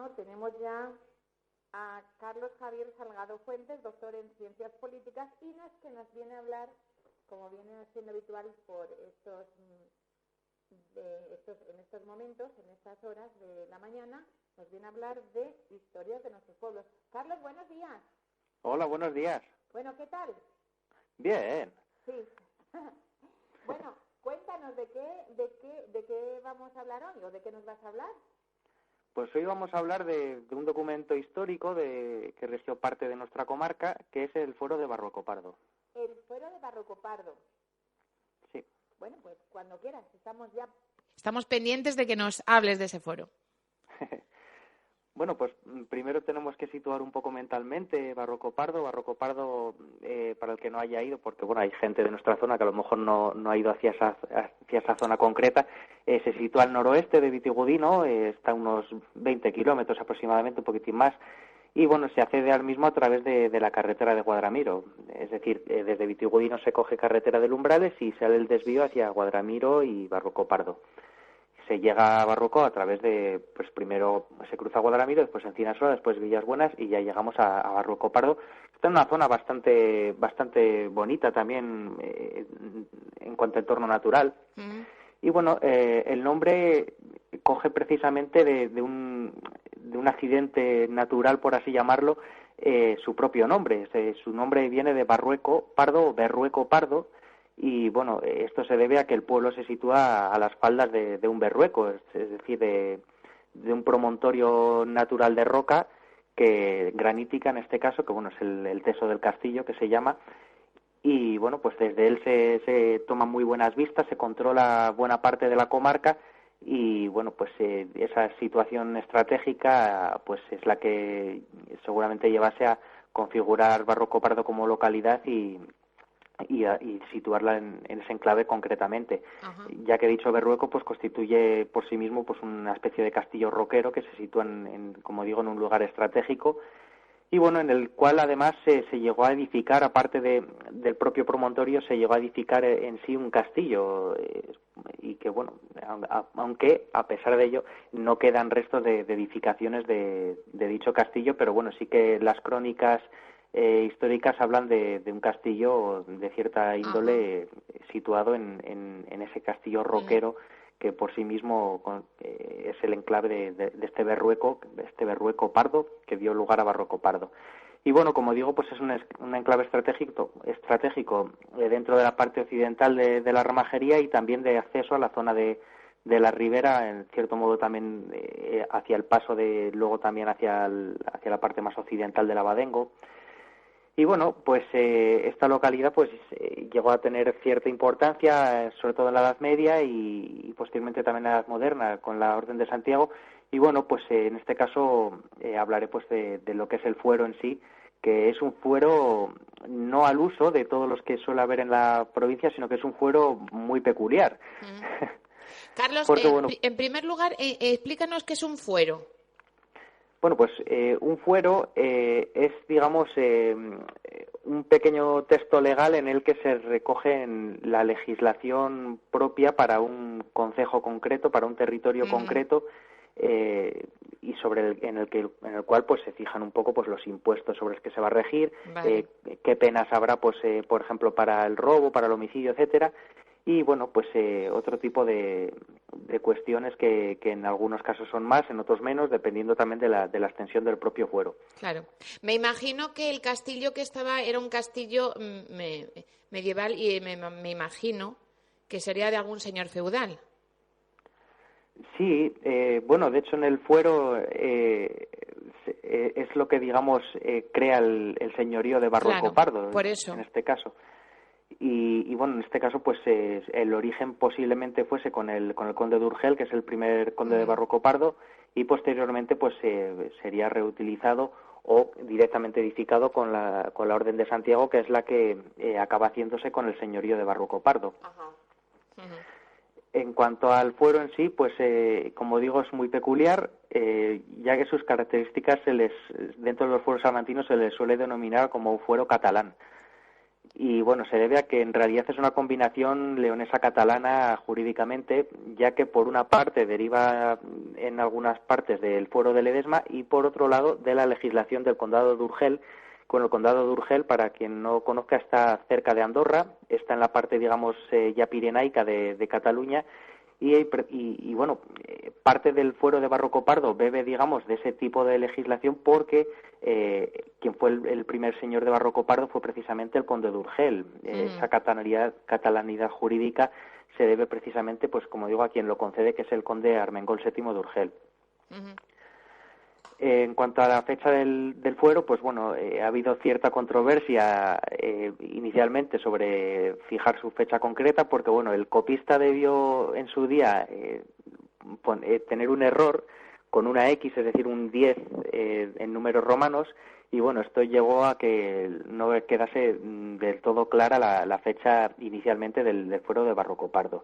teléfono tenemos ya a Carlos Javier Salgado Fuentes, doctor en Ciencias Políticas, que nos viene a hablar, como viene siendo habitual por en estos momentos, en estas horas de la mañana, nos viene a hablar de historias de nuestros pueblos. Carlos, buenos días. Hola, buenos días. Bueno, ¿qué tal? Bien. Sí. Bueno, cuéntanos de qué vamos a hablar hoy, o de qué nos vas a hablar. Pues hoy vamos a hablar de un documento histórico que regió parte de nuestra comarca, que es el Fuero de Barruecopardo. El Fuero de Barruecopardo. Sí. Bueno, pues cuando quieras, Estamos pendientes de que nos hables de ese foro. Bueno, pues primero tenemos que situar un poco mentalmente Barruecopardo, para el que no haya ido, porque bueno, hay gente de nuestra zona que a lo mejor no ha ido hacia esa zona concreta. Se sitúa al noroeste de Vitigudino, está a unos 20 kilómetros aproximadamente, un poquitín más, y bueno, se accede al mismo a través de la carretera de Guadramiro. Es decir, desde Vitigudino se coge carretera de Lumbrales y sale el desvío hacia Guadramiro y Barruecopardo. Se llega a Barrueco a través de, pues primero se cruza Guadramiro, después Encinasola, después Villas Buenas y ya llegamos a Barruecopardo. Está en una zona bastante bonita también en cuanto a entorno natural. Y bueno, el nombre coge precisamente de un accidente natural, por así llamarlo, su propio nombre. Su nombre viene de Barruecopardo o Berruecopardo. Y bueno, esto se debe a que el pueblo se sitúa a las faldas de un berrueco, es decir, de un promontorio natural de roca, granítica en este caso, que bueno, es el Teso del Castillo, que se llama. Y bueno, pues desde él se toman muy buenas vistas, se controla buena parte de la comarca y bueno, pues esa situación estratégica pues es la que seguramente llevase a configurar Barruecopardo como localidad y situarla en ese enclave concretamente. Ajá. Ya que he dicho Berrueco, pues constituye por sí mismo pues una especie de castillo roquero que se sitúa como digo, en un lugar estratégico y bueno, en el cual además se llegó a edificar, aparte del propio promontorio, se llegó a edificar en sí un castillo y que bueno, aunque a pesar de ello no quedan restos de edificaciones de dicho castillo, pero bueno, sí que las crónicas históricas hablan de un castillo de cierta índole situado en ese castillo roquero que por sí mismo es el enclave de este Berruecopardo que dio lugar a Barruecopardo. Y bueno, como digo, pues es un enclave estratégico dentro de la parte occidental de la Ramajería y también de acceso a la zona de la ribera, en cierto modo también hacia el paso luego también hacia la parte más occidental del Abadengo. Y bueno, pues esta localidad pues llegó a tener cierta importancia, sobre todo en la Edad Media y posteriormente también en la Edad Moderna con la Orden de Santiago. Y bueno, pues en este caso hablaré pues de lo que es el fuero en sí, que es un fuero no al uso de todos los que suele haber en la provincia, sino que es un fuero muy peculiar. Carlos, porque, bueno, en primer lugar, explícanos qué es un fuero. Bueno, pues un fuero es, digamos, un pequeño texto legal en el que se recoge la legislación propia para un concejo concreto, para un territorio concreto, y en el cual pues se fijan un poco pues los impuestos sobre los que se va a regir, qué penas habrá, pues por ejemplo, para el robo, para el homicidio, etcétera. Y bueno, pues otro tipo de cuestiones que en algunos casos son más, en otros menos, dependiendo también de la extensión del propio fuero. Claro. Me imagino que el castillo que estaba era un castillo medieval y me imagino que sería de algún señor feudal. Sí, bueno, de hecho en el fuero es lo que, digamos, crea el señorío de Barruecopardo, claro, por eso. En este caso. Y bueno, en este caso pues el origen posiblemente fuese con el conde de Urgel, que es el primer conde de Barruecopardo, y posteriormente pues sería reutilizado o directamente edificado con la Orden de Santiago, que es la que acaba haciéndose con el señorío de Barruecopardo. En cuanto al fuero en sí, pues como digo, es muy peculiar, ya que sus características dentro de los fueros salmantinos se les suele denominar como un fuero catalán. y bueno, se debe a que en realidad es una combinación leonesa-catalana jurídicamente, ya que por una parte deriva en algunas partes del fuero de Ledesma y por otro lado de la legislación del condado de Urgel. Con el condado de Urgel, para quien no conozca, está cerca de Andorra, está en la parte, digamos, ya pirenaica de Cataluña, y bueno, parte del fuero de Barroco Pardo bebe, digamos, de ese tipo de legislación porque quien fue el primer señor de Barroco Pardo fue precisamente el conde de Urgel. Esa catalanidad jurídica se debe precisamente, pues como digo, a quien lo concede, que es el conde Armengol VII de Urgel. En cuanto a la fecha del fuero, pues bueno, ha habido cierta controversia inicialmente sobre fijar su fecha concreta, porque bueno, el copista debió en su día tener un error con una X, es decir, un 10 en números romanos, y bueno, esto llevó a que no quedase del todo clara la fecha inicialmente del fuero de Barroco Pardo.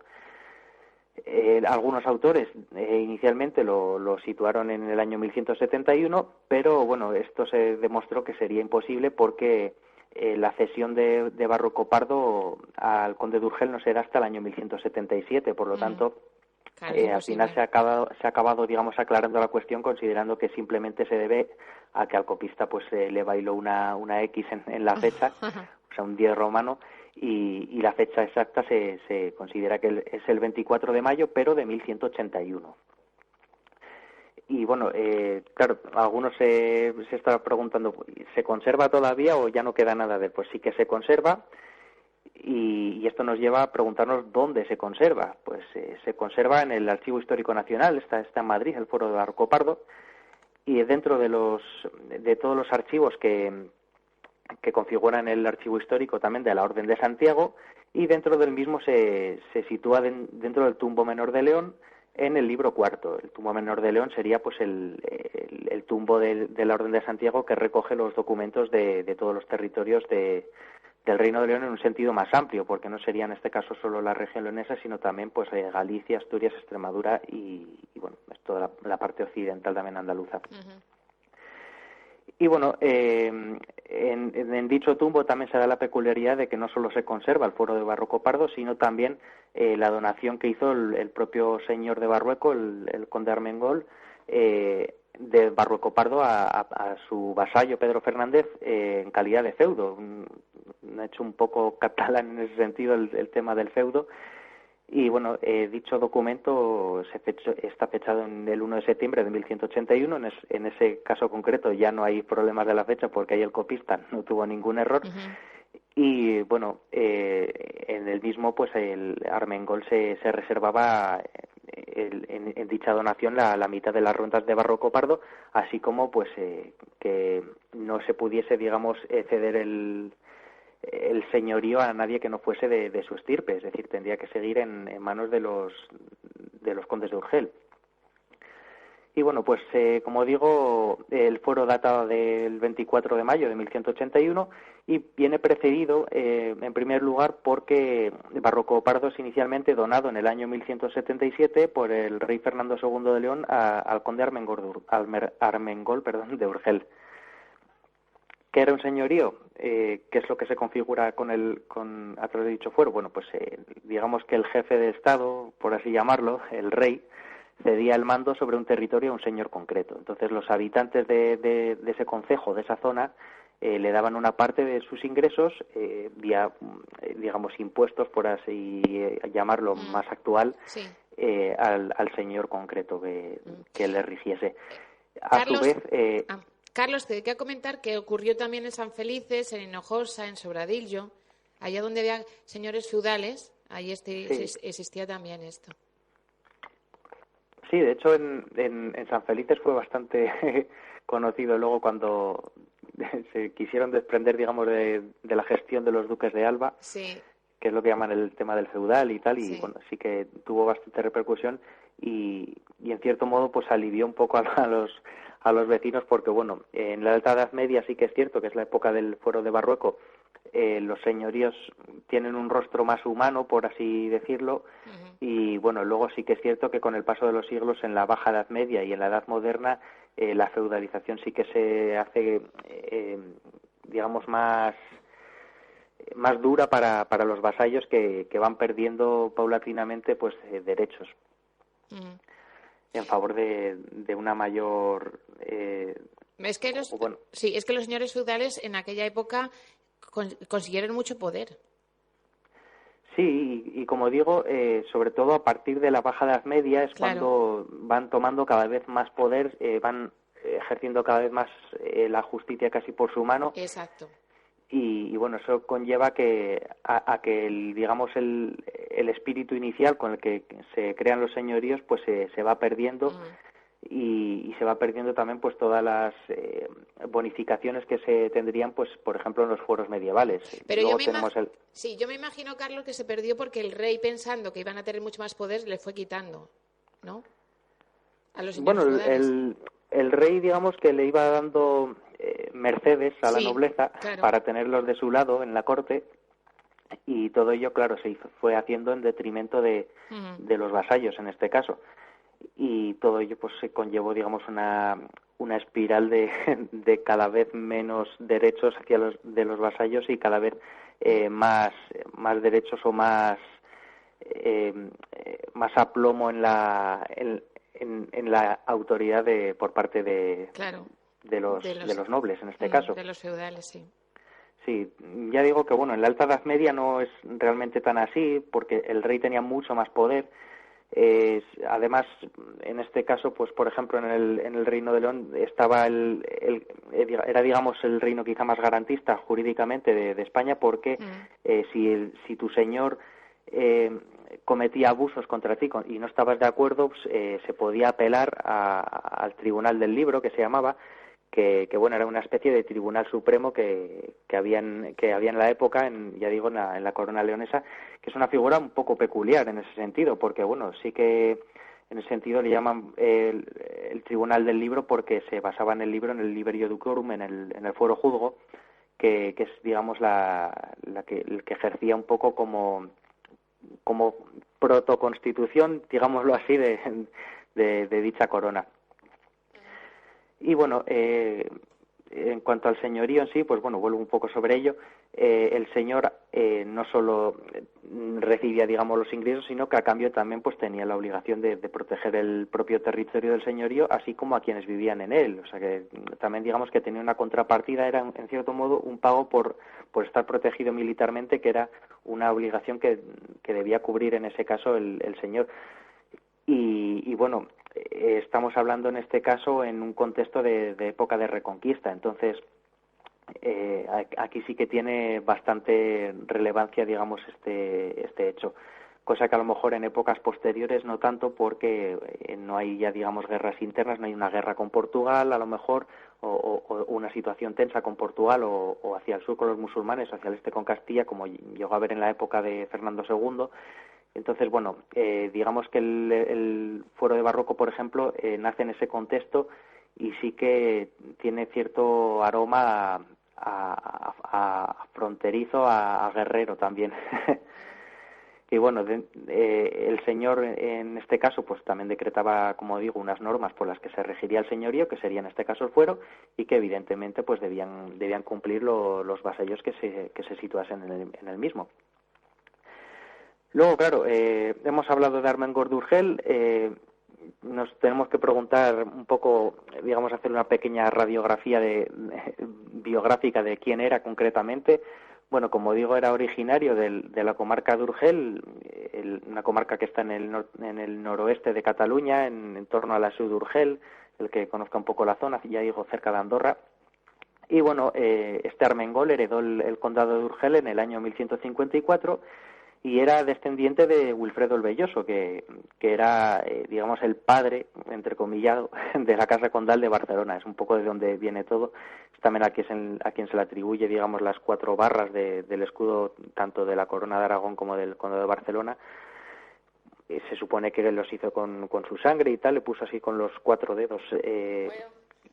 Algunos autores inicialmente lo situaron en el año 1171, pero bueno, esto se demostró que sería imposible porque la cesión de Barroco Pardo al conde de Urgel no será hasta el año 1177, por lo tanto, al final se ha acabado, digamos, aclarando la cuestión, considerando que simplemente se debe a que al copista pues le bailó una X en la fecha, o sea, un 10 romano, y la fecha exacta se considera que es el 24 de mayo, pero de 1181. Y bueno, claro, algunos se están preguntando, ¿se conserva todavía o ya no queda nada de él? Pues sí que se conserva, y esto nos lleva a preguntarnos dónde se conserva. Pues se conserva en el Archivo Histórico Nacional, está en Madrid, el Foro de Barroco Pardo, y dentro de todos los archivos que configuran el archivo histórico también de la Orden de Santiago, y dentro del mismo se sitúa dentro del Tumbo Menor de León, en el libro cuarto. El Tumbo Menor de León sería pues el tumbo de la Orden de Santiago, que recoge los documentos de todos los territorios del Reino de León en un sentido más amplio, porque no sería en este caso solo la región leonesa, sino también pues Galicia, Asturias, Extremadura y bueno, es toda la parte occidental también andaluza. Y bueno, en dicho tumbo también se da la peculiaridad de que no solo se conserva el fuero de Barroco Pardo, sino también la donación que hizo el propio señor de Barrueco, el conde Armengol, de Barrueco Pardo a su vasallo Pedro Fernández en calidad de feudo. Ha hecho un poco catalán en ese sentido el tema del feudo. Y bueno, dicho documento está fechado en el 1 de septiembre de 1181. En ese caso concreto ya no hay problemas de la fecha porque ahí el copista no tuvo ningún error. Y bueno, en el mismo pues el Armengol se reservaba en dicha donación la mitad de las rentas de Barroco Pardo, así como pues que no se pudiese, digamos, ceder el señorío a nadie que no fuese de su estirpe, es decir, tendría que seguir en manos de los condes de Urgel. Y bueno, pues como digo, el fuero data del 24 de mayo de 1181 y viene precedido, en primer lugar, porque Barroco Pardo es inicialmente donado en el año 1177 por el rey Fernando II de León al conde Armengol de Urgel. ¿Qué era un señorío? ¿Qué es lo que se configura a través de dicho fuero? Bueno, pues digamos que el jefe de Estado, por así llamarlo, el rey, cedía el mando sobre un territorio a un señor concreto. Entonces los habitantes de ese concejo, de esa zona, le daban una parte de sus ingresos vía, digamos, impuestos, por así llamarlo más actual, sí, al señor concreto que le rigiese. A Carlos, su vez... Carlos, te quería comentar que ocurrió también en San Felices, en Hinojosa, en Sobradillo, allá donde había señores feudales, ahí existía también esto. Sí, de hecho en San Felices fue bastante conocido luego cuando se quisieron desprender, digamos, de la gestión de los duques de Alba, sí, que es lo que llaman el tema del feudal y tal, y sí, bueno, sí que tuvo bastante repercusión y en cierto modo pues alivió un poco a los vecinos, porque bueno, en la Alta Edad Media sí que es cierto que es la época del fuero de Barrueco, los señoríos tienen un rostro más humano, por así decirlo, y bueno, luego sí que es cierto que con el paso de los siglos en la Baja Edad Media y en la Edad Moderna la feudalización sí que se hace, digamos, más más dura para los vasallos que van perdiendo paulatinamente pues derechos en favor de una mayor es que es que los señores feudales en aquella época consiguieron mucho poder. Sí, y como digo, sobre todo a partir de la Baja Edad Media es cuando van tomando cada vez más poder, van ejerciendo cada vez más la justicia casi por su mano. Exacto. Y bueno, eso conlleva a que digamos el espíritu inicial con el que se crean los señoríos pues se va perdiendo. Y se va perdiendo también pues todas las bonificaciones que se tendrían pues por ejemplo en los fueros medievales. Pero luego yo me imagino, Carlos, que se perdió porque el rey, pensando que iban a tener mucho más poder, le fue quitando, ¿no? A los señores feudales. El rey, digamos, que le iba dando mercedes a la nobleza para tenerlos de su lado en la corte, y todo ello, claro, fue haciendo en detrimento de los vasallos en este caso. Y todo ello pues se conllevó, digamos, una espiral de cada vez menos derechos de los vasallos y cada vez más derechos o más aplomo en la autoridad por parte de los nobles en este caso. De los feudales, sí. Sí, ya digo que bueno, en la Alta Edad Media no es realmente tan así porque el rey tenía mucho más poder. Además, en este caso, pues por ejemplo, en el Reino de León estaba era digamos el reino quizá más garantista jurídicamente de España, porque si tu señor cometía abusos contra ti y no estabas de acuerdo, pues, se podía apelar al Tribunal del Libro, que se llamaba, que bueno, era una especie de tribunal supremo que había en la época, ya digo, en la corona leonesa, que es una figura un poco peculiar en ese sentido, porque bueno, sí que en ese sentido le llaman el Tribunal del Libro porque se basaba en el libro, en el Liber Iudicorum, en el fuero juzgo, que es, digamos, el que ejercía un poco como protoconstitución, digámoslo así, de dicha corona. Y bueno, en cuanto al señorío en sí, pues bueno, vuelvo un poco sobre ello. El señor no solo recibía, digamos, los ingresos, sino que a cambio también pues tenía la obligación de proteger el propio territorio del señorío, así como a quienes vivían en él. O sea que también, digamos, que tenía una contrapartida, era en cierto modo un pago por estar protegido militarmente, que era una obligación que debía cubrir en ese caso el señor. Y bueno, estamos hablando en este caso en un contexto de época de reconquista, entonces aquí sí que tiene bastante relevancia, digamos, este hecho, cosa que a lo mejor en épocas posteriores no tanto, porque no hay ya, digamos, guerras internas, no hay una guerra con Portugal a lo mejor, o una situación tensa con Portugal, o hacia el sur con los musulmanes, o hacia el este con Castilla, como llegó a haber en la época de Fernando II. Entonces, bueno, digamos que el fuero de Barroco, por ejemplo, nace en ese contexto y sí que tiene cierto aroma a fronterizo, a guerrero también. Y bueno, el señor en este caso pues también decretaba, como digo, unas normas por las que se regiría el señorío, que sería en este caso el fuero, y que evidentemente pues debían cumplir los vasallos que se situasen en el mismo. Luego, claro, hemos hablado de Armengol de Urgel, nos tenemos que preguntar un poco, digamos, hacer una pequeña radiografía biográfica de quién era concretamente. Bueno, como digo, era originario de la comarca de Urgel, una comarca que está en el noroeste de Cataluña, en torno a la Seu d'Urgel, el que conozca un poco la zona, ya digo, cerca de Andorra. Y bueno, este Armengol heredó el condado de Urgel en el año 1154, y era descendiente de Wilfredo el Belloso, que era, digamos, el padre, entrecomillado, de la Casa Condal de Barcelona. Es un poco de donde viene todo. Es también a quien se le atribuye, digamos, las 4 barras del escudo, tanto de la Corona de Aragón como del Condado de Barcelona. Se supone que él los hizo con su sangre y tal, le puso así con los 4 dedos,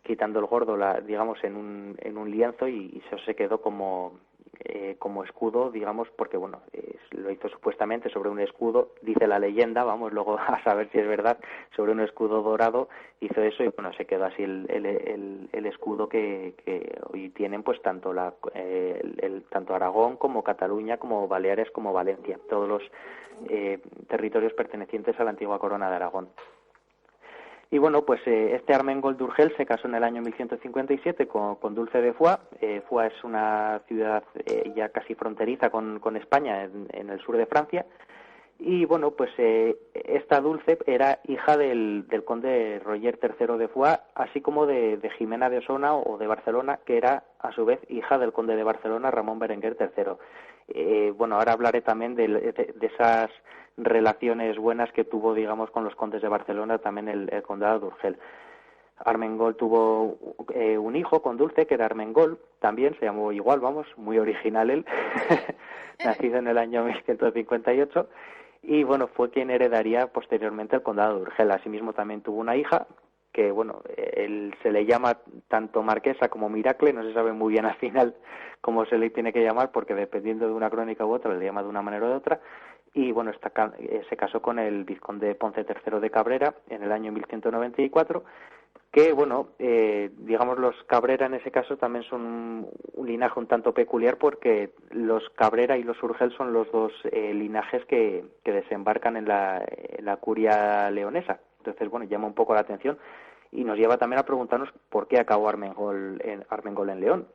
quitando el gordo, digamos, en un lienzo, y eso se quedó como como escudo, digamos, porque bueno, lo hizo supuestamente sobre un escudo, dice la leyenda, vamos luego a saber si es verdad, sobre un escudo dorado hizo eso y bueno, se quedó así el escudo que hoy tienen pues tanto tanto Aragón como Cataluña, como Baleares, como Valencia, todos los territorios pertenecientes a la antigua corona de Aragón. Y bueno, pues este Armengol d'Urgell se casó en el año 1157 con Dulce de Foix. Foix es una ciudad ya casi fronteriza con España, en el sur de Francia. Y bueno, pues esta Dulce era hija del conde Roger III de Foix, así como de Jimena de Osona o de Barcelona, que era a su vez hija del conde de Barcelona, Ramón Berenguer III. Bueno, ahora hablaré también de esas relaciones buenas que tuvo, digamos, con los condes de Barcelona, también el condado de Urgell. Armengol tuvo un hijo con Dulce, que era Armengol, también se llamó igual, vamos, muy original él, nacido en el año 1158, y bueno, fue quien heredaría posteriormente el condado de Urgell. Asimismo también tuvo una hija, que bueno, él se le llama tanto marquesa como Miracle, no se sabe muy bien al final cómo se le tiene que llamar, porque dependiendo de una crónica u otra, le llama de una manera u otra. Y bueno, se casó con el vizconde Ponce III de Cabrera en el año 1194, que bueno, digamos los Cabrera en ese caso también son un linaje un tanto peculiar, porque los Cabrera y los Urgell son los dos linajes que desembarcan en la curia leonesa. Entonces, bueno, llama un poco la atención y nos lleva también a preguntarnos por qué acabó Armengol en León.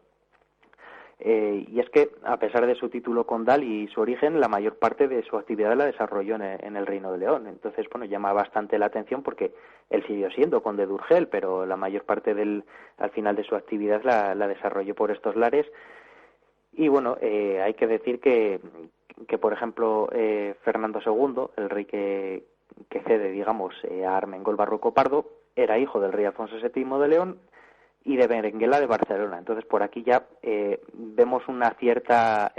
Y es que, a pesar de su título condal y su origen, la mayor parte de su actividad la desarrolló en el Reino de León. Entonces, bueno, llama bastante la atención porque él siguió siendo conde de Urgell, pero la mayor parte al final de su actividad la desarrolló por estos lares. Y bueno, hay que decir que por ejemplo, Fernando II, el rey que cede, digamos, a Armengol Barroco Pardo, era hijo del rey Alfonso VII de León y de Berenguela de Barcelona. Entonces, por aquí ya vemos una cierta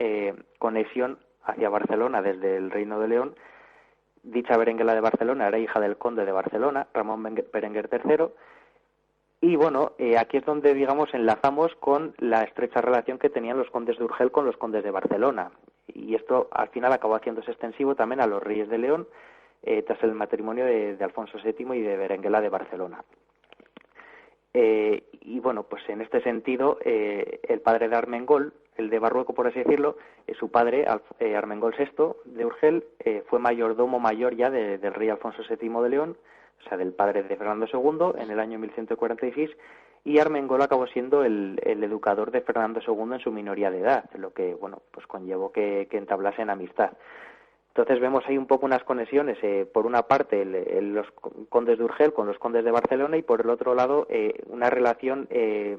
conexión hacia Barcelona desde el Reino de León. Dicha Berenguela de Barcelona era hija del conde de Barcelona, Ramón Berenguer III, y bueno, aquí es donde, digamos, enlazamos con la estrecha relación que tenían los condes de Urgell con los condes de Barcelona. Y esto, al final, acabó haciéndose extensivo también a los reyes de León, tras el matrimonio de Alfonso VII y de Berenguela de Barcelona. Y bueno, pues en este sentido, el padre de Armengol, el de Barrueco, por así decirlo, su padre, Armengol VI de Urgell, fue mayordomo mayor ya del rey Alfonso VII de León, o sea, del padre de Fernando II, en el año 1146, y Armengol acabó siendo el educador de Fernando II en su minoría de edad, lo que, bueno, pues conllevó que entablasen amistad. Entonces vemos ahí un poco unas conexiones, por una parte los condes de Urgell con los condes de Barcelona, y por el otro lado una relación de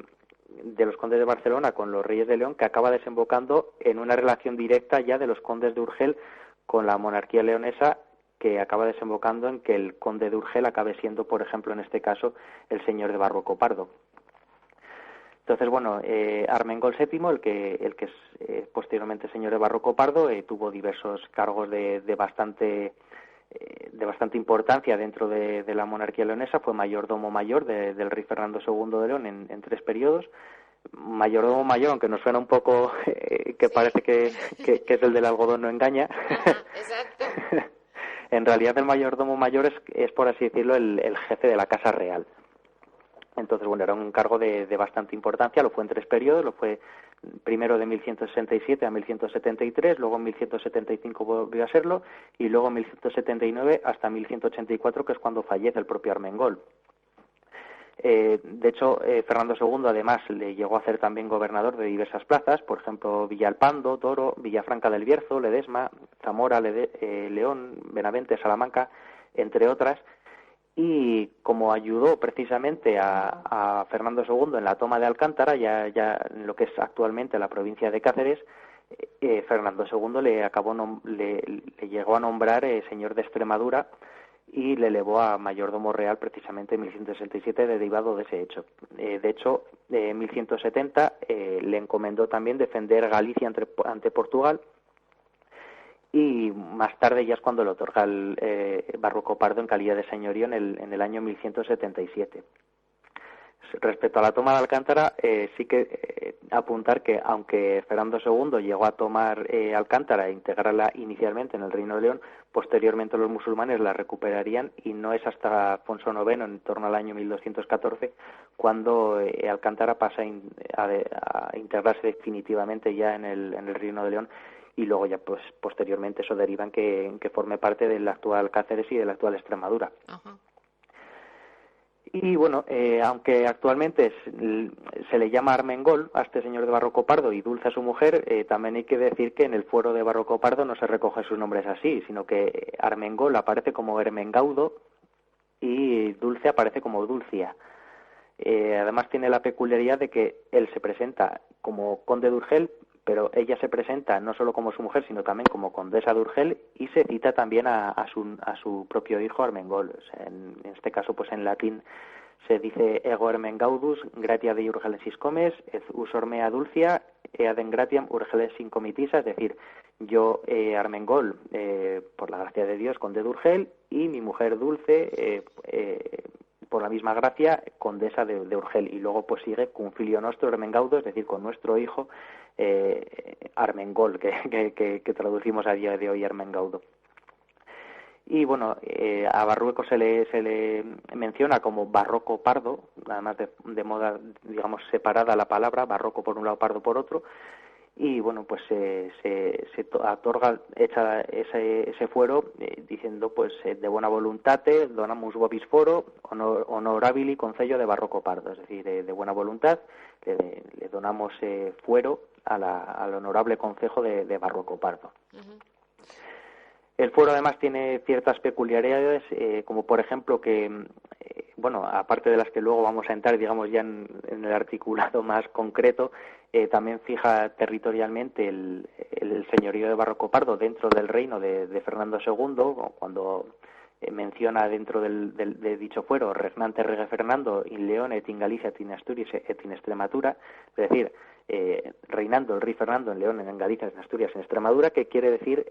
los condes de Barcelona con los reyes de León, que acaba desembocando en una relación directa ya de los condes de Urgell con la monarquía leonesa, que acaba desembocando en que el conde de Urgell acabe siendo, por ejemplo, en este caso, el señor de Barroco Pardo. Entonces, bueno, Armengol VII, el que es posteriormente señor de Barroco Pardo, tuvo diversos cargos de bastante importancia dentro de la monarquía leonesa. Fue mayordomo mayor del rey Fernando II de León en 3 periodos. Mayordomo mayor, aunque nos suena un poco que parece que es el del algodón, no engaña. Ajá, exacto. En realidad el mayordomo mayor es por así decirlo, el jefe de la Casa Real. Entonces, bueno, era un cargo de bastante importancia, lo fue en 3 periodos, lo fue primero de 1167 a 1173, luego en 1175 volvió a serlo, y luego en 1179 hasta 1184, que es cuando fallece el propio Armengol. De hecho, Fernando II además le llegó a hacer también gobernador de diversas plazas, por ejemplo, Villalpando, Toro, Villafranca del Bierzo, Ledesma, Zamora, León, Benavente, Salamanca, entre otras. Y como ayudó precisamente a Fernando II en la toma de Alcántara, ya en lo que es actualmente la provincia de Cáceres, Fernando II le llegó a nombrar señor de Extremadura y le elevó a mayordomo real precisamente en 1167, derivado de ese hecho. De hecho, en 1170 le encomendó también defender Galicia ante Portugal, y más tarde ya es cuando le otorga el Barroco Pardo en calidad de señorío en el año 1177. Respecto a la toma de Alcántara, sí que apuntar que aunque Fernando II llegó a tomar Alcántara e integrarla inicialmente en el Reino de León, posteriormente los musulmanes la recuperarían y no es hasta Alfonso IX, en torno al año 1214, cuando Alcántara pasa a integrarse definitivamente ya en el Reino de León, y luego ya pues posteriormente eso deriva en que forme parte del actual Cáceres y de la actual Extremadura. Ajá. Y bueno, aunque actualmente se le llama Armengol a este señor de Barroco Pardo y Dulce a su mujer, también hay que decir que en el fuero de Barroco Pardo no se recoge sus nombres así, sino que Armengol aparece como Ermengaudo y Dulce aparece como Dulcia. Además tiene la peculiaridad de que él se presenta como conde de Urgel, pero ella se presenta no solo como su mujer, sino también como condesa de Urgel, y se cita también a su propio hijo Armengol. O sea, en este caso, pues en latín se dice ego Ermengaudus, gratia de Urgelensis comes, et usor mea dulcia, eadem gratiam Urgelensis comitisa, es decir, yo, Armengol, por la gracia de Dios, conde de Urgel, y mi mujer Dulce, por la misma gracia, condesa de Urgel. Y luego pues sigue cum filio nostro Ermengaudo, es decir, con nuestro hijo Armengol, que traducimos a día de hoy Ermengaudo. Y bueno, a Barrueco se le menciona como barroco pardo, además de moda, digamos, separada la palabra, barroco por un lado, pardo por otro. Y bueno, pues se otorga ese fuero diciendo pues de buena voluntate donamus vobis foro honorabili concello de Barroco Pardo, es decir, de buena voluntad le donamos fuero al honorable concejo de Barroco Pardo. Uh-huh. El fuero además tiene ciertas peculiaridades, como por ejemplo que, bueno, aparte de las que luego vamos a entrar, digamos, ya en el articulado más concreto, también fija territorialmente el señorío de Barroco Pardo dentro del reino de Fernando II, cuando menciona dentro de dicho fuero regnante rege Fernando in León et in Galicia et in Asturias et in Extremadura, es decir, reinando el rey Fernando en León, en Galicia, en Asturias, en Extremadura, que quiere decir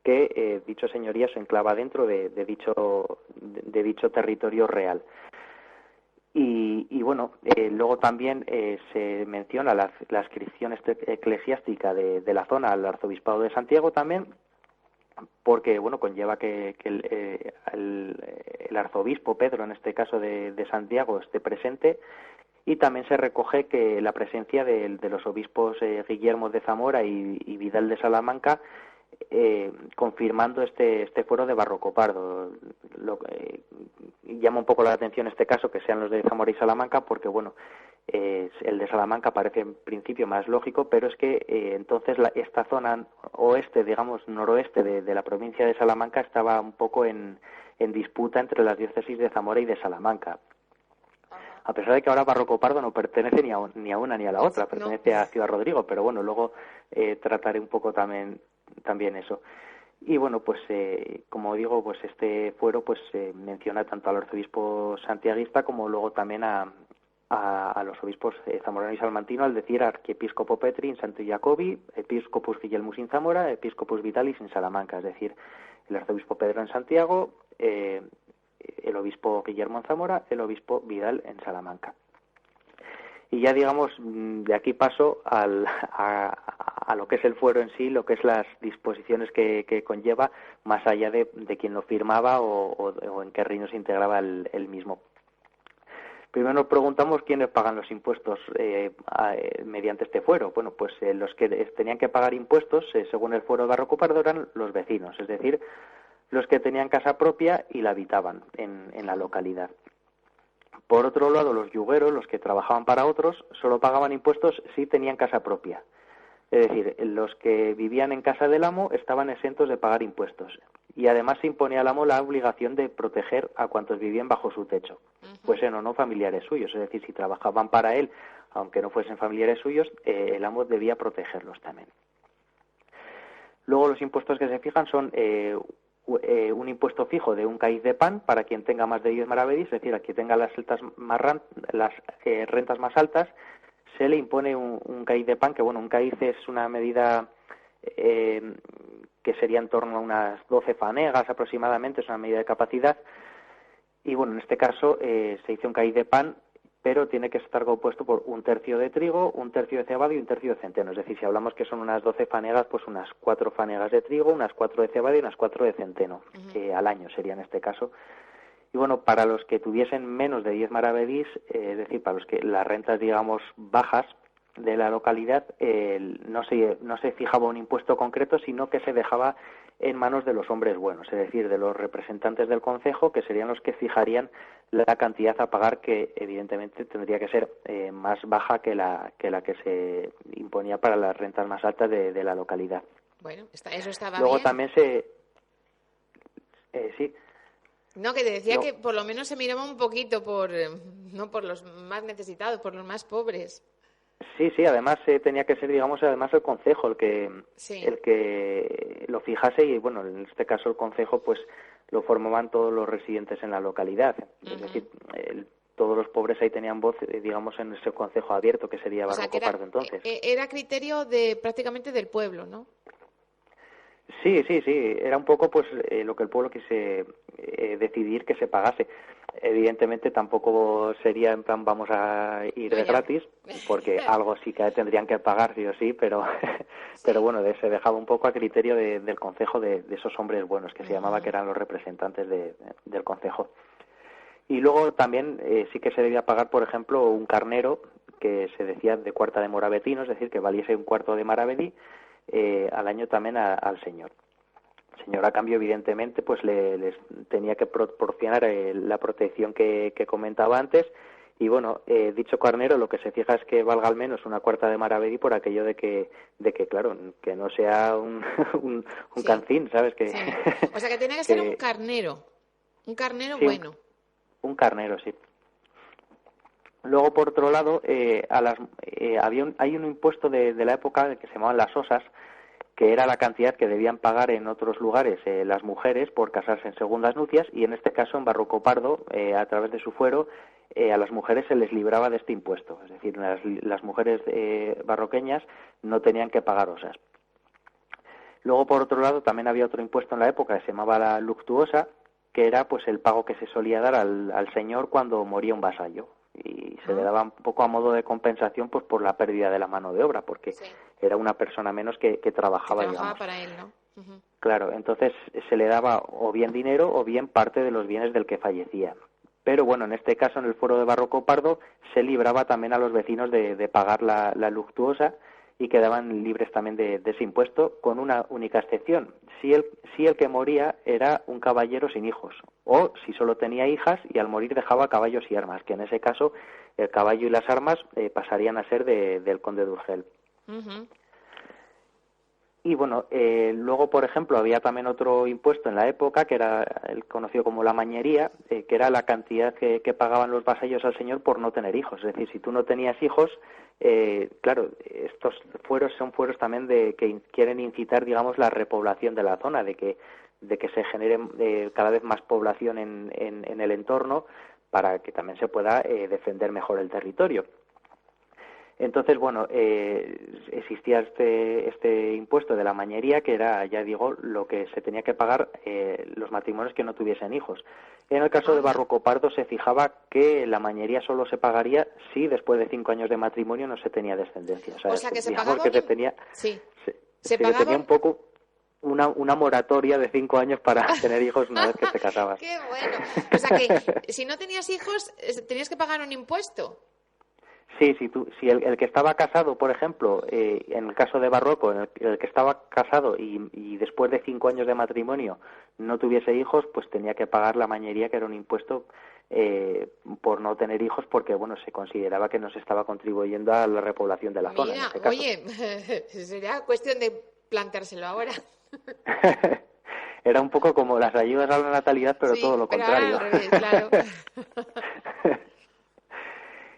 que dicho señoría se enclava dentro de dicho territorio real. Y bueno, luego también se menciona la adscripción eclesiástica de la zona al arzobispado de Santiago también, porque bueno, conlleva que el arzobispo Pedro, en este caso de Santiago, esté presente, y también se recoge que la presencia de los obispos Guillermo de Zamora y Vidal de Salamanca, confirmando este fuero de Barroco Pardo. Llama un poco la atención este caso que sean los de Zamora y Salamanca, porque bueno, el de Salamanca parece en principio más lógico, pero es que entonces esta zona oeste, digamos noroeste de la provincia de Salamanca estaba un poco en disputa entre las diócesis de Zamora y de Salamanca. A pesar de que ahora Barroco Pardo no pertenece ni a una ni a la otra, pertenece a Ciudad Rodrigo, pero bueno, luego trataré un poco también eso. Y bueno, pues como digo, pues este fuero pues menciona tanto al arzobispo santiaguista como luego también a los obispos zamorano y salmantino, al decir archiepiscopo Petri in Santo Jacobi, episcopus Guillermus in Zamora, episcopus Vitalis in Salamanca, es decir, el arzobispo Pedro en Santiago, el obispo Guillermo en Zamora, el obispo Vidal en Salamanca. Y ya digamos, de aquí paso a lo que es el fuero en sí, lo que es las disposiciones que conlleva, más allá de quien lo firmaba o en qué reino se integraba el mismo. Primero nos preguntamos quiénes pagan los impuestos mediante este fuero. Bueno, pues los que tenían que pagar impuestos, según el fuero de Barroco Pardo, eran los vecinos, es decir, los que tenían casa propia y la habitaban en la localidad. Por otro lado, los yugueros, los que trabajaban para otros, solo pagaban impuestos si tenían casa propia. Es decir, los que vivían en casa del amo estaban exentos de pagar impuestos. Y además se imponía al amo la obligación de proteger a cuantos vivían bajo su techo, fuesen o no familiares suyos. Es decir, si trabajaban para él, aunque no fuesen familiares suyos, el amo debía protegerlos también. Luego los impuestos que se fijan son un impuesto fijo de un caíz de pan para quien tenga más de 10 maravedís, es decir, a quien tenga las rentas más altas, se le impone un caíz de pan, que bueno, un caíz es una medida que sería en torno a unas 12 fanegas aproximadamente, es una medida de capacidad, y bueno, en este caso se hizo un caíz de pan pero tiene que estar compuesto por 1/3 de trigo, 1/3 de cebada y 1/3 de centeno. Es decir, si hablamos que son unas 12 fanegas, pues unas 4 fanegas de trigo, unas 4 de cebada y unas 4 de centeno, al año sería en este caso. Y bueno, para los que tuviesen menos de 10 maravedís, es decir, para los que las rentas, digamos, bajas de la localidad, no se fijaba un impuesto concreto, sino que se dejaba en manos de los hombres buenos, es decir, de los representantes del concejo, que serían los que fijarían la cantidad a pagar, que evidentemente tendría que ser más baja que la que se imponía para las rentas más altas de la localidad. Bueno, eso estaba Luego bien. También sí. No, que te decía que por lo menos se miraba un poquito no por los más necesitados, por los más pobres. Sí, además tenía que ser, digamos, además el concejo el que lo fijase, y bueno, en este caso el concejo pues lo formaban todos los residentes en la localidad. Es decir, todos los pobres ahí tenían voz, digamos, en ese concejo abierto que sería Barroco Pardo entonces. Era criterio prácticamente del pueblo, ¿no? Sí, era un poco pues lo que el pueblo quise decidir que se pagase. Evidentemente tampoco sería en plan vamos a ir de gratis, porque algo sí que tendrían que pagar sí o sí, pero bueno, se dejaba un poco a criterio del concejo de esos hombres buenos que se llamaba, que eran los representantes del concejo. Y luego también sí que se debía pagar, por ejemplo, un carnero que se decía de cuarta de moravetino, es decir, que valiese 1/4 de maravedí al año también al señor. El señor, a cambio, evidentemente, pues les tenía que proporcionar la protección que comentaba antes. Y bueno, dicho carnero, lo que se fija es que valga al menos 1/4 de maravedí, por aquello de que claro, que no sea un cancín, ¿sabes? Que, sí. O sea, que tiene que ser un carnero sí, bueno. Un carnero, sí. Luego, por otro lado, hay un impuesto de la época que se llamaban las osas, que era la cantidad que debían pagar en otros lugares las mujeres por casarse en segundas nupcias, y en este caso en Barroco Pardo, a través de su fuero, a las mujeres se les libraba de este impuesto. Es decir, las mujeres barroqueñas no tenían que pagar osas. Luego, por otro lado, también había otro impuesto en la época que se llamaba la luctuosa, que era pues el pago que se solía dar al señor cuando moría un vasallo, y se le daba un poco a modo de compensación pues por la pérdida de la mano de obra, porque era una persona menos que trabajaba, digamos. Para él, ¿no? Claro, entonces se le daba o bien dinero o bien parte de los bienes del que fallecía. Pero bueno, en este caso, en el fuero de Barroco Pardo, se libraba también a los vecinos de pagar la luctuosa, y quedaban libres también de ese impuesto, con una única excepción: si el que moría era un caballero sin hijos, o si solo tenía hijas y al morir dejaba caballos y armas, que en ese caso el caballo y las armas pasarían a ser del conde de Urgel. Y bueno, luego, por ejemplo, había también otro impuesto en la época, que era el conocido como la mañería, que era la cantidad que pagaban los vasallos al señor por no tener hijos. Es decir, si tú no tenías hijos, claro, estos fueros son fueros también que quieren incitar, digamos, la repoblación de la zona, de que se genere cada vez más población en el entorno, para que también se pueda defender mejor el territorio. Entonces, bueno, existía este impuesto de la mañería, que era, ya digo, lo que se tenía que pagar los matrimonios que no tuviesen hijos. En el caso de Barroco Pardo se fijaba que la mañería solo se pagaría si después de 5 años de matrimonio no se tenía descendencia. O sea que se pagaba se pagaba tenía un poco una moratoria de 5 años para tener hijos una vez que te casabas. ¡Qué bueno! O sea que si no tenías hijos, tenías que pagar un impuesto. Sí, si el que estaba casado, por ejemplo, en el caso de Barroco, el que estaba casado y después de 5 años de matrimonio no tuviese hijos, pues tenía que pagar la mañería, que era un impuesto por no tener hijos, porque bueno, se consideraba que no se estaba contribuyendo a la repoblación de la zona. En este caso. Oye, sería cuestión de planteárselo ahora. Era un poco como las ayudas a la natalidad, pero sí, todo lo contrario. Al revés, claro.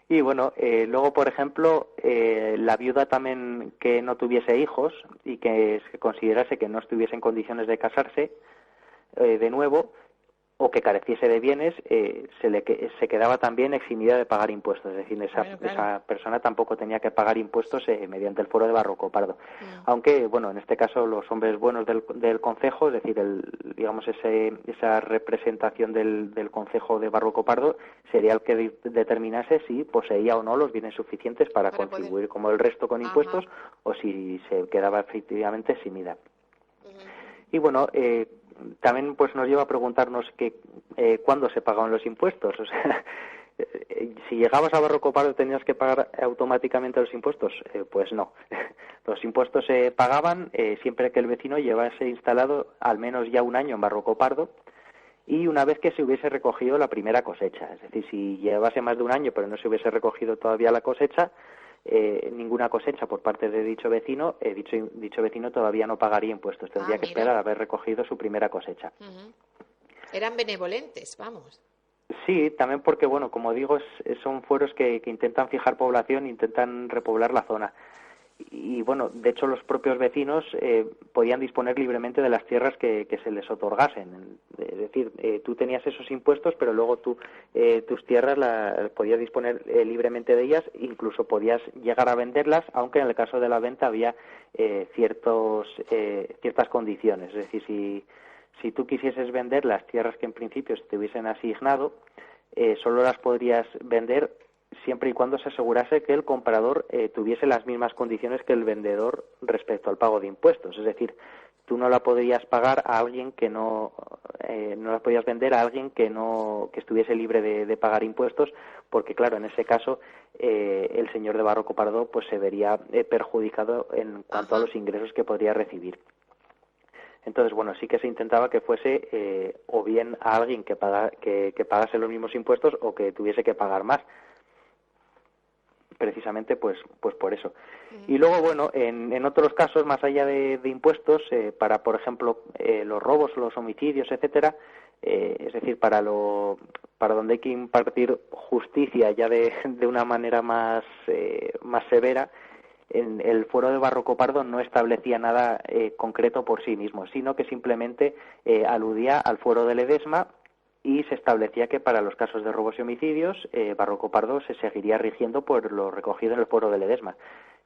Y bueno, luego, por ejemplo, la viuda también que no tuviese hijos y que se considerase que no estuviese en condiciones de casarse de nuevo, o que careciese de bienes, se quedaba también eximida de pagar impuestos. Es decir, esa persona tampoco tenía que pagar impuestos mediante el fuero de Barroco Pardo. Aunque, bueno, en este caso los hombres buenos del concejo, es decir, esa representación del concejo de Barroco Pardo, sería el que determinase si poseía o no los bienes suficientes para contribuir como el resto con impuestos, o si se quedaba efectivamente eximida. Y bueno, también pues nos lleva a preguntarnos cuándo se pagaban los impuestos. O sea, si llegabas a Barroco Pardo tenías que pagar automáticamente los impuestos. Pues no. Los impuestos se pagaban siempre que el vecino llevase instalado al menos ya un año en Barroco Pardo y una vez que se hubiese recogido la primera cosecha. Es decir, si llevase más de un año pero no se hubiese recogido todavía la cosecha, ninguna cosecha por parte de dicho vecino, dicho vecino todavía no pagaría impuestos, tendría que esperar a haber recogido su primera cosecha. Eran benevolentes, vamos. Sí, también porque, bueno, como digo, son fueros que intentan fijar población, intentan repoblar la zona. Y bueno, de hecho los propios vecinos podían disponer libremente de las tierras que se les otorgasen. Es decir, tú tenías esos impuestos, pero luego tus tierras podías disponer libremente de ellas, incluso podías llegar a venderlas, aunque en el caso de la venta había ciertas condiciones. Es decir, si tú quisieses vender las tierras que en principio te hubiesen asignado, solo las podrías vender siempre y cuando se asegurase que el comprador tuviese las mismas condiciones que el vendedor respecto al pago de impuestos. Es decir, tú no la podrías pagar a alguien que no la podías vender a alguien que estuviese libre de pagar impuestos, porque claro, en ese caso el señor de Barroco Pardo pues se vería perjudicado en cuanto a los ingresos que podría recibir. Entonces, bueno, sí que se intentaba que fuese o bien a alguien que pagase los mismos impuestos o que tuviese que pagar más, precisamente pues por eso. Y luego, bueno, en otros casos, más allá de impuestos, para, por ejemplo, los robos, los homicidios, etcétera, es decir, para donde hay que impartir justicia ya de una manera más severa, el fuero de Barroco Pardo no establecía nada concreto por sí mismo, sino que simplemente aludía al fuero de Ledesma, y se establecía que para los casos de robos y homicidios Barroco Pardo se seguiría rigiendo por lo recogido en el fuero de Ledesma.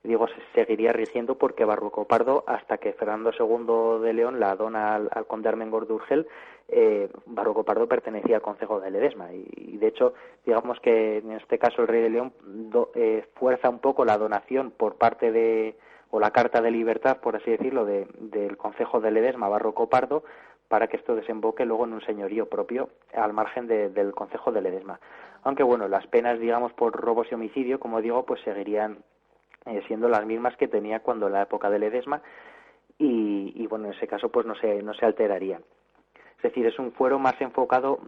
Digo, se seguiría rigiendo porque Barroco Pardo, hasta que Fernando II de León la dona al conde Armengol de Urgel, Barroco Pardo pertenecía al concejo de Ledesma y de hecho, digamos que en este caso el rey de León fuerza un poco la donación por parte o la carta de libertad, por así decirlo, del concejo de Ledesma a Barroco Pardo, para que esto desemboque luego en un señorío propio al margen del concejo de Ledesma. Aunque bueno, las penas, digamos, por robos y homicidio, como digo, pues seguirían siendo las mismas que tenía cuando en la época de Ledesma y bueno, en ese caso pues no se alterarían. Es decir, es un fuero más enfocado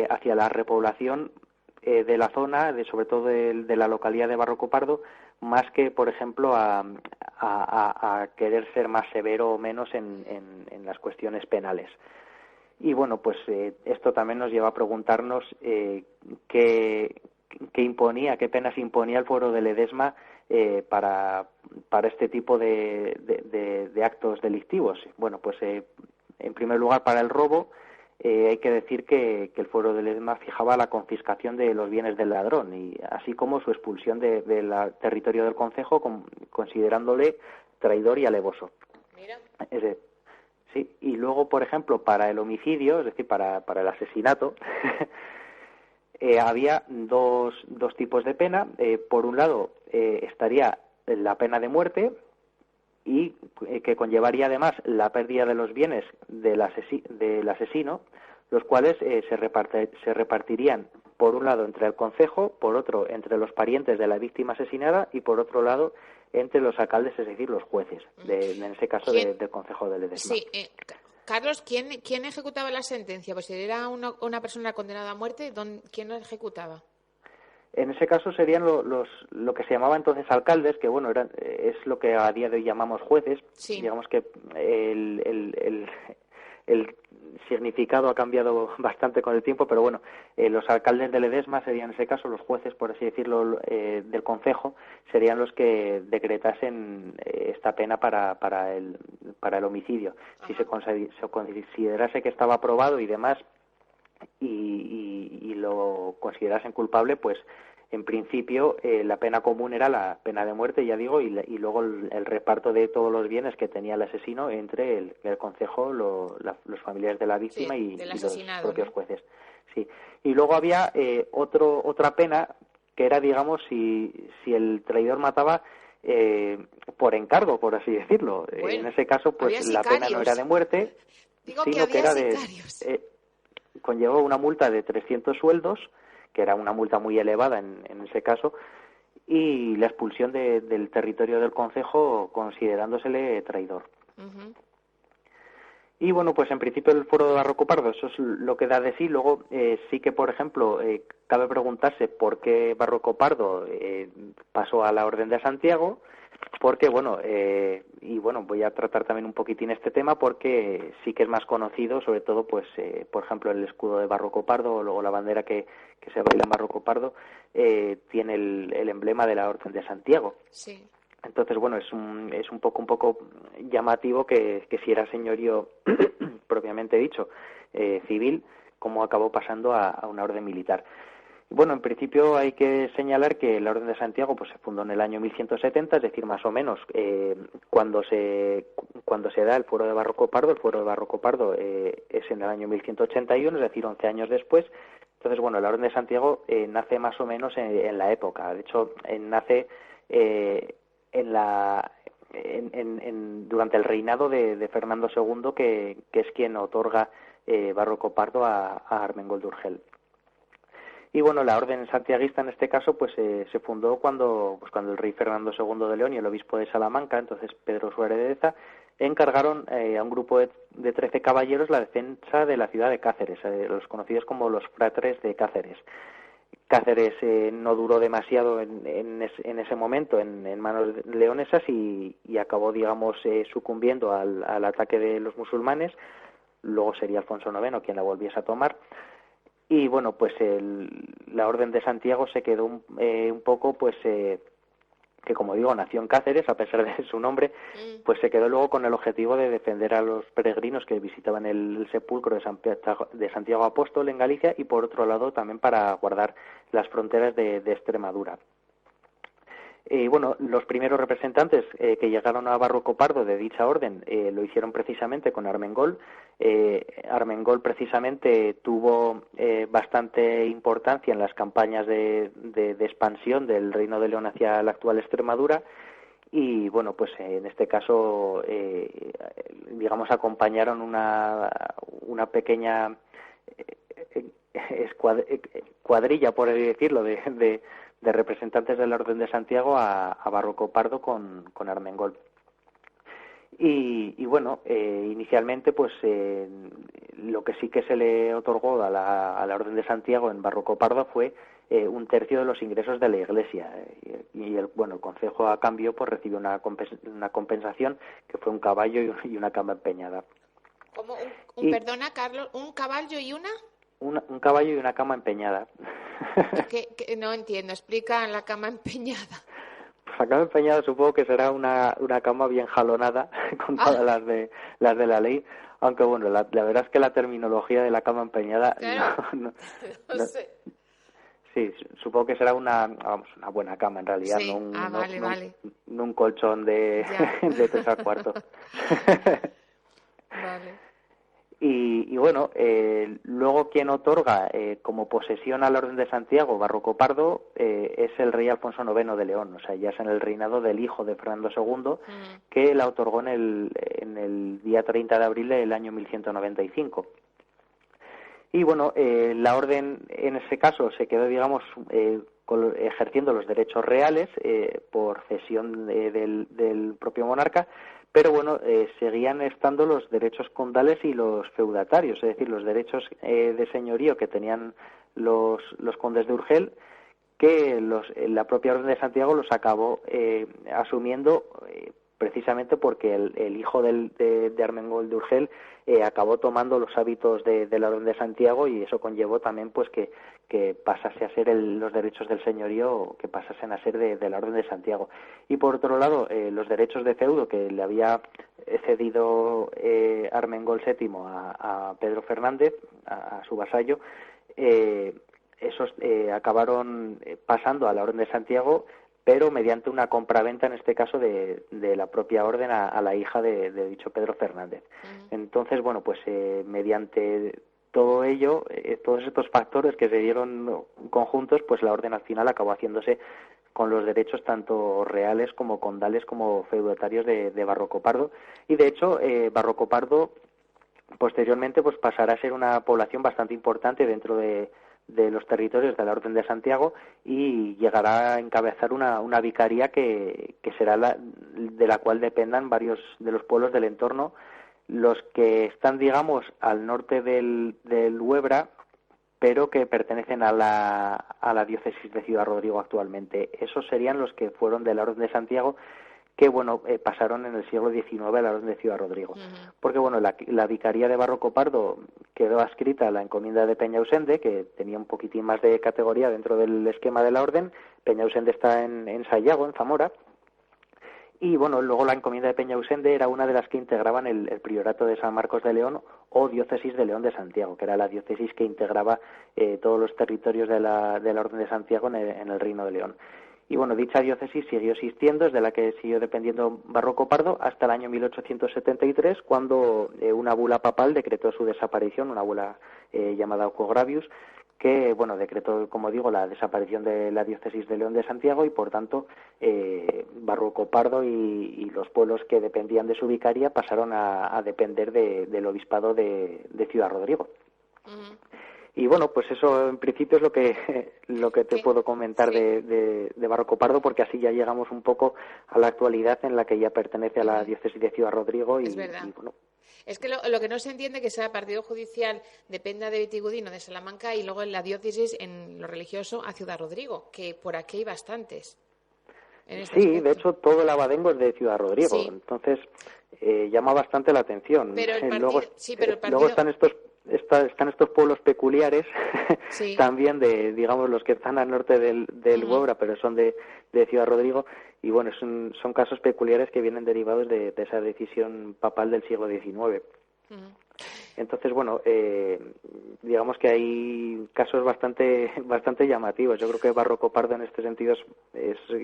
hacia la repoblación de la zona, sobre todo de la localidad de Barroco Pardo, más que, por ejemplo, a querer ser más severo o menos en las cuestiones penales. Y bueno, pues esto también nos lleva a preguntarnos qué penas imponía el fuero de Ledesma para este tipo de actos delictivos. Bueno, pues en primer lugar, para el robo, hay que decir que el fuero de Ledesma fijaba la confiscación de los bienes del ladrón, y así como su expulsión del territorio del concejo, considerándole traidor y alevoso. Mira. Sí, y luego, por ejemplo, para el homicidio, es decir, para el asesinato, había dos tipos de pena. Por un lado, estaría la pena de muerte, y que conllevaría además la pérdida de los bienes del asesino, los cuales se repartirían, por un lado, entre el concejo, por otro, entre los parientes de la víctima asesinada, y por otro lado, entre los alcaldes, es decir, los jueces, en ese caso del concejo de Ledesma. Sí, Carlos, ¿quién ejecutaba la sentencia? Pues si era una persona condenada a muerte, ¿quién lo ejecutaba? En ese caso serían lo que se llamaba entonces alcaldes, que bueno, es lo que a día de hoy llamamos jueces. Sí. Digamos que el significado ha cambiado bastante con el tiempo, pero bueno, los alcaldes de Ledesma serían en ese caso los jueces, por así decirlo, del concejo, serían los que decretasen esta pena para el homicidio. Ajá. Si se considerase que estaba aprobado y demás, y lo considerasen culpable, pues en principio la pena común era la pena de muerte, ya digo, y luego el reparto de todos los bienes que tenía el asesino entre el concejo, los familiares de la víctima y los propios jueces. Sí. Y luego había otra pena que era, digamos, si el traidor mataba por encargo, por así decirlo. Bueno, en ese caso, pues la pena no era de muerte, sino que era conllevó una multa de 300 sueldos, que era una multa muy elevada en ese caso, y la expulsión del territorio del concejo considerándosele traidor. Uh-huh. Y bueno, pues en principio el fuero de Barroco Pardo, eso es lo que da de sí. Luego sí que, por ejemplo, cabe preguntarse por qué Barroco Pardo pasó a la Orden de Santiago, porque y voy a tratar también un poquitín este tema porque sí que es más conocido, sobre todo, pues, por ejemplo, el escudo de Barroco Pardo o luego la bandera que se baila en Barroco Pardo tiene el emblema de la Orden de Santiago. Sí. Entonces, bueno, es un poco llamativo que si era señorío propiamente dicho civil, como acabó pasando a una orden militar. Bueno, en principio hay que señalar que la Orden de Santiago pues se fundó en el año 1170, es decir, más o menos cuando se da el fuero de Barroco Pardo. El fuero de Barroco Pardo es en el año 1181, es decir, 11 años después. Entonces, bueno, la Orden de Santiago nace más o menos en la época. De hecho, nace durante el reinado de Fernando II, que es quien otorga Barroco Pardo a Armengol de Urgel. Y bueno, la orden santiaguista en este caso pues se fundó cuando el rey Fernando II de León y el obispo de Salamanca, entonces Pedro Suárez de Deza, encargaron a un grupo de 13 caballeros la defensa de la ciudad de Cáceres, los conocidos como los fratres de Cáceres. Cáceres no duró demasiado en ese momento en manos leonesas y acabó, digamos, sucumbiendo al ataque de los musulmanes. Luego sería Alfonso IX quien la volviese a tomar. Y bueno, pues la Orden de Santiago se quedó un poco, pues que como digo, nació en Cáceres, a pesar de su nombre, pues se quedó luego con el objetivo de defender a los peregrinos que visitaban el sepulcro de Santiago Apóstol en Galicia y por otro lado también para guardar las fronteras de Extremadura. Y bueno, los primeros representantes que llegaron a Barroco Pardo de dicha orden lo hicieron precisamente con Armengol. Armengol precisamente tuvo bastante importancia en las campañas de expansión del Reino de León hacia la actual Extremadura y bueno, pues en este caso digamos acompañaron una pequeña cuadrilla, por así decirlo, de representantes de la Orden de Santiago a Barroco Pardo con Armengol. Y bueno, inicialmente pues lo que sí que se le otorgó a la Orden de Santiago en Barroco Pardo fue un tercio de los ingresos de la Iglesia y el concejo a cambio pues recibió una compensación que fue un caballo y una cama empeñada. ¿Cómo? Perdona, Carlos, ¿un caballo y una? Un caballo y una cama empeñada. Que no entiendo, explica la cama empeñada. Pues la cama empeñada supongo que será una cama bien jalonada con todas las de la ley, aunque bueno, la verdad es que la terminología de la cama empeñada claro. no sé. Sí, supongo que será una buena cama en realidad, sí. Vale. No un colchón de 3 al cuarto. Vale. Y bueno, luego quien otorga como posesión a la Orden de Santiago Barroco Pardo es el rey Alfonso IX de León, o sea, ya es en el reinado del hijo de Fernando II, que la otorgó en el día 30 de abril del año 1195. Y bueno, la orden en ese caso se quedó, digamos, ejerciendo los derechos reales por cesión del propio monarca, pero bueno, seguían estando los derechos condales y los feudatarios, es decir, los derechos de señorío que tenían los condes de Urgel, que la propia Orden de Santiago los acabó asumiendo precisamente porque el hijo de Armengol de Urgel acabó tomando los hábitos de la Orden de Santiago y eso conllevó también pues que pasase a ser los derechos del señorío, que pasasen a ser de la Orden de Santiago. Y por otro lado, los derechos de feudo que le había cedido Armengol VII a Pedro Fernández, a su vasallo, esos acabaron pasando a la Orden de Santiago, pero mediante una compraventa, en este caso, de la propia orden a la hija de dicho Pedro Fernández. Entonces, bueno, pues mediante todo ello, todos estos factores que se dieron conjuntos, pues la orden al final acabó haciéndose con los derechos tanto reales como condales como feudatarios de Barroco Pardo. Y de hecho, Barroco Pardo posteriormente pues pasará a ser una población bastante importante dentro de los territorios de la Orden de Santiago y llegará a encabezar una vicaría que será de la cual dependan varios de los pueblos del entorno, los que están, digamos, al norte del Huebra, pero que pertenecen a la diócesis de Ciudad Rodrigo actualmente. Esos serían los que fueron de la Orden de Santiago, que bueno, pasaron en el siglo XIX a la Orden de Ciudad Rodrigo. Porque bueno, la vicaría de Barroco Pardo quedó adscrita a la encomienda de Peñausende, que tenía un poquitín más de categoría dentro del esquema de la orden. Peñausende está en Sayago, en Zamora. Y bueno, luego la encomienda de Peñausende era una de las que integraban el priorato de San Marcos de León o diócesis de León de Santiago, que era la diócesis que integraba todos los territorios de la Orden de Santiago en el Reino de León. Y bueno, dicha diócesis siguió existiendo, desde la que siguió dependiendo Barroco Pardo, hasta el año 1873, cuando una bula papal decretó su desaparición, una bula llamada Ocogravius, que bueno, decretó, como digo, la desaparición de la diócesis de León de Santiago y por tanto Barroco Pardo y los pueblos que dependían de su vicaría pasaron a depender del obispado de Ciudad Rodrigo. Y bueno, pues eso en principio es lo que te puedo comentar de Barroco Pardo, porque así ya llegamos un poco a la actualidad en la que ya pertenece a la diócesis de Ciudad Rodrigo. Es verdad. Y bueno, es que lo que no se entiende es que sea partido judicial dependa de Vitigudino, de Salamanca, y luego en la diócesis, en lo religioso, a Ciudad Rodrigo, que por aquí hay bastantes. Sí, de hecho todo el abadengo es de Ciudad Rodrigo, entonces llama bastante la atención. Pero el partido, luego están estos pueblos peculiares también de, digamos, los que están al norte del Huebra, pero son de Ciudad Rodrigo, y bueno, son casos peculiares que vienen derivados de esa decisión papal del siglo XIX. Entonces, bueno, digamos que hay casos bastante llamativos. Yo creo que Barroco Pardo en este sentido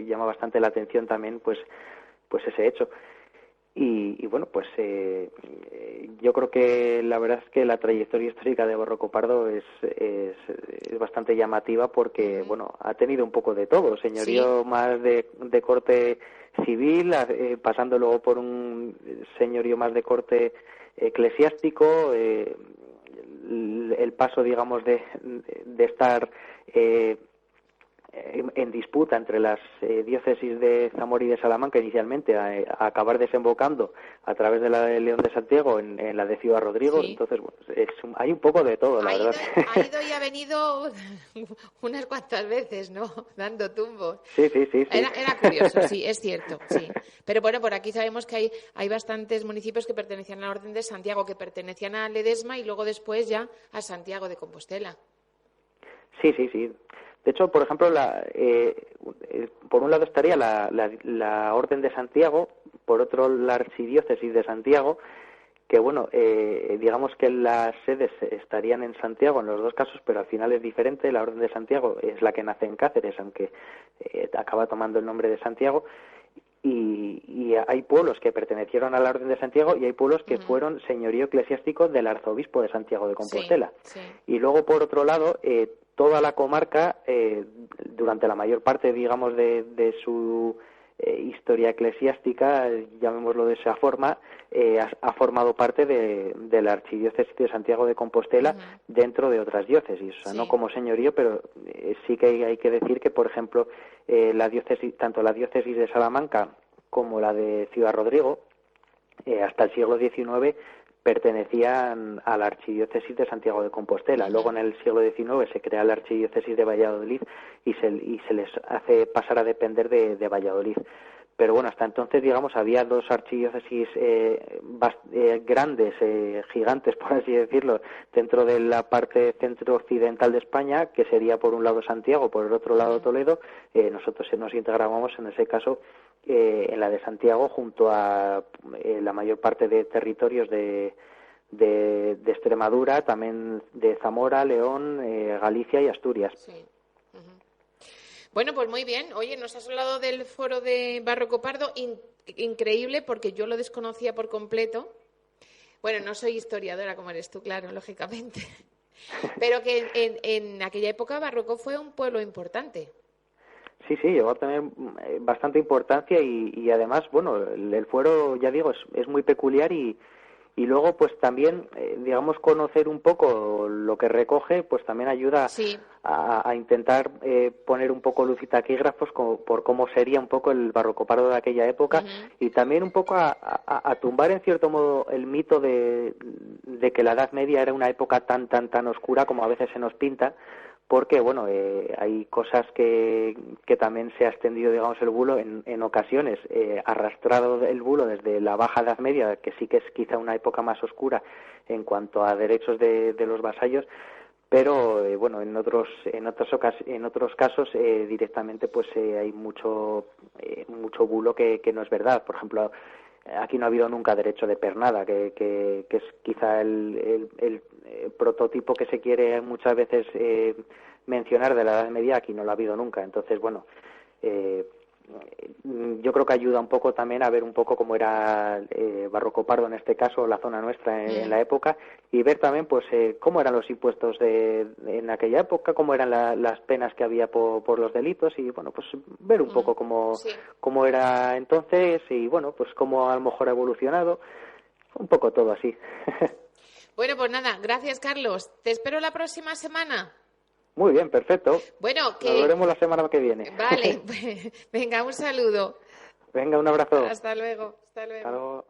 llama bastante la atención también, pues ese hecho. Y bueno, pues yo creo que la verdad es que la trayectoria histórica de Barroco Pardo es bastante llamativa porque, bueno, ha tenido un poco de todo, señorío más de corte civil, pasando luego por un señorío más de corte eclesiástico, el paso, digamos, de estar en disputa entre las diócesis de Zamora y de Salamanca inicialmente a acabar desembocando a través de la de León de Santiago en la de Ciudad Rodrigo. Entonces, bueno, hay un poco de todo, la verdad. Ha ido y ha venido unas cuantas veces, ¿no? Dando tumbos. Sí. Era curioso, sí, es cierto, sí. Pero bueno, por aquí sabemos que hay bastantes municipios que pertenecían a la Orden de Santiago, que pertenecían a Ledesma y luego después ya a Santiago de Compostela. Sí. De hecho, por ejemplo, por un lado estaría la Orden de Santiago, por otro la Archidiócesis de Santiago, que bueno, digamos que las sedes estarían en Santiago en los dos casos, pero al final es diferente. La Orden de Santiago es la que nace en Cáceres, aunque acaba tomando el nombre de Santiago. Y hay pueblos que pertenecieron a la Orden de Santiago y hay pueblos que fueron señorío eclesiástico del arzobispo de Santiago de Compostela. Y luego, por otro lado, toda la comarca, durante la mayor parte, digamos, de su historia eclesiástica, llamémoslo de esa forma, ha formado parte de la Archidiócesis de Santiago de Compostela dentro de otras diócesis, o sea, no como señorío, pero sí que hay que decir que, por ejemplo, tanto la diócesis de Salamanca como la de Ciudad Rodrigo, hasta el siglo XIX pertenecían a la Archidiócesis de Santiago de Compostela. Luego, en el siglo XIX, se crea la Archidiócesis de Valladolid y se les hace pasar a depender de Valladolid. Pero bueno, hasta entonces, digamos, había dos archidiócesis grandes, gigantes, por así decirlo, dentro de la parte centro-occidental de España, que sería por un lado Santiago, por el otro lado Toledo. Nosotros nos integrábamos, en ese caso, en la de Santiago, junto a la mayor parte de territorios de Extremadura, también de Zamora, León, Galicia y Asturias. Sí. Bueno, pues muy bien. Oye, nos has hablado del foro de Barroco Pardo, increíble, porque yo lo desconocía por completo. Bueno, no soy historiadora como eres tú, claro, lógicamente. Pero que en aquella época Barroco fue un pueblo importante. Sí, llegó a tener bastante importancia y además, bueno, el foro, ya digo, es muy peculiar y luego, pues también, digamos, conocer un poco lo que recoge, pues también ayuda a intentar poner un poco luz y taquígrafos por cómo sería un poco el Barroco Pardo de aquella época y también un poco a tumbar, en cierto modo, el mito de que la Edad Media era una época tan oscura como a veces se nos pinta, porque, bueno, hay cosas que también se ha extendido, digamos, el bulo en ocasiones, arrastrado el bulo desde la Baja Edad Media, que sí que es quizá una época más oscura en cuanto a derechos de los vasallos, pero, bueno, en otros casos directamente pues hay mucho bulo que no es verdad. Por ejemplo, aquí no ha habido nunca derecho de pernada, que es quizá el prototipo que se quiere muchas veces mencionar de la Edad Media. Aquí no lo ha habido nunca. Entonces, bueno, yo creo que ayuda un poco también a ver un poco cómo era Barroco Pardo, en este caso, la zona nuestra en la época, y ver también pues cómo eran los impuestos en aquella época, cómo eran las penas que había por los delitos, y bueno, pues ver un poco cómo era entonces y bueno, pues cómo a lo mejor ha evolucionado, un poco todo así. Bueno, pues nada, gracias, Carlos. Te espero la próxima semana. Muy bien, perfecto. Bueno, nos veremos la semana que viene. Vale, venga, un saludo. Venga, un abrazo. Hasta luego. Hasta luego.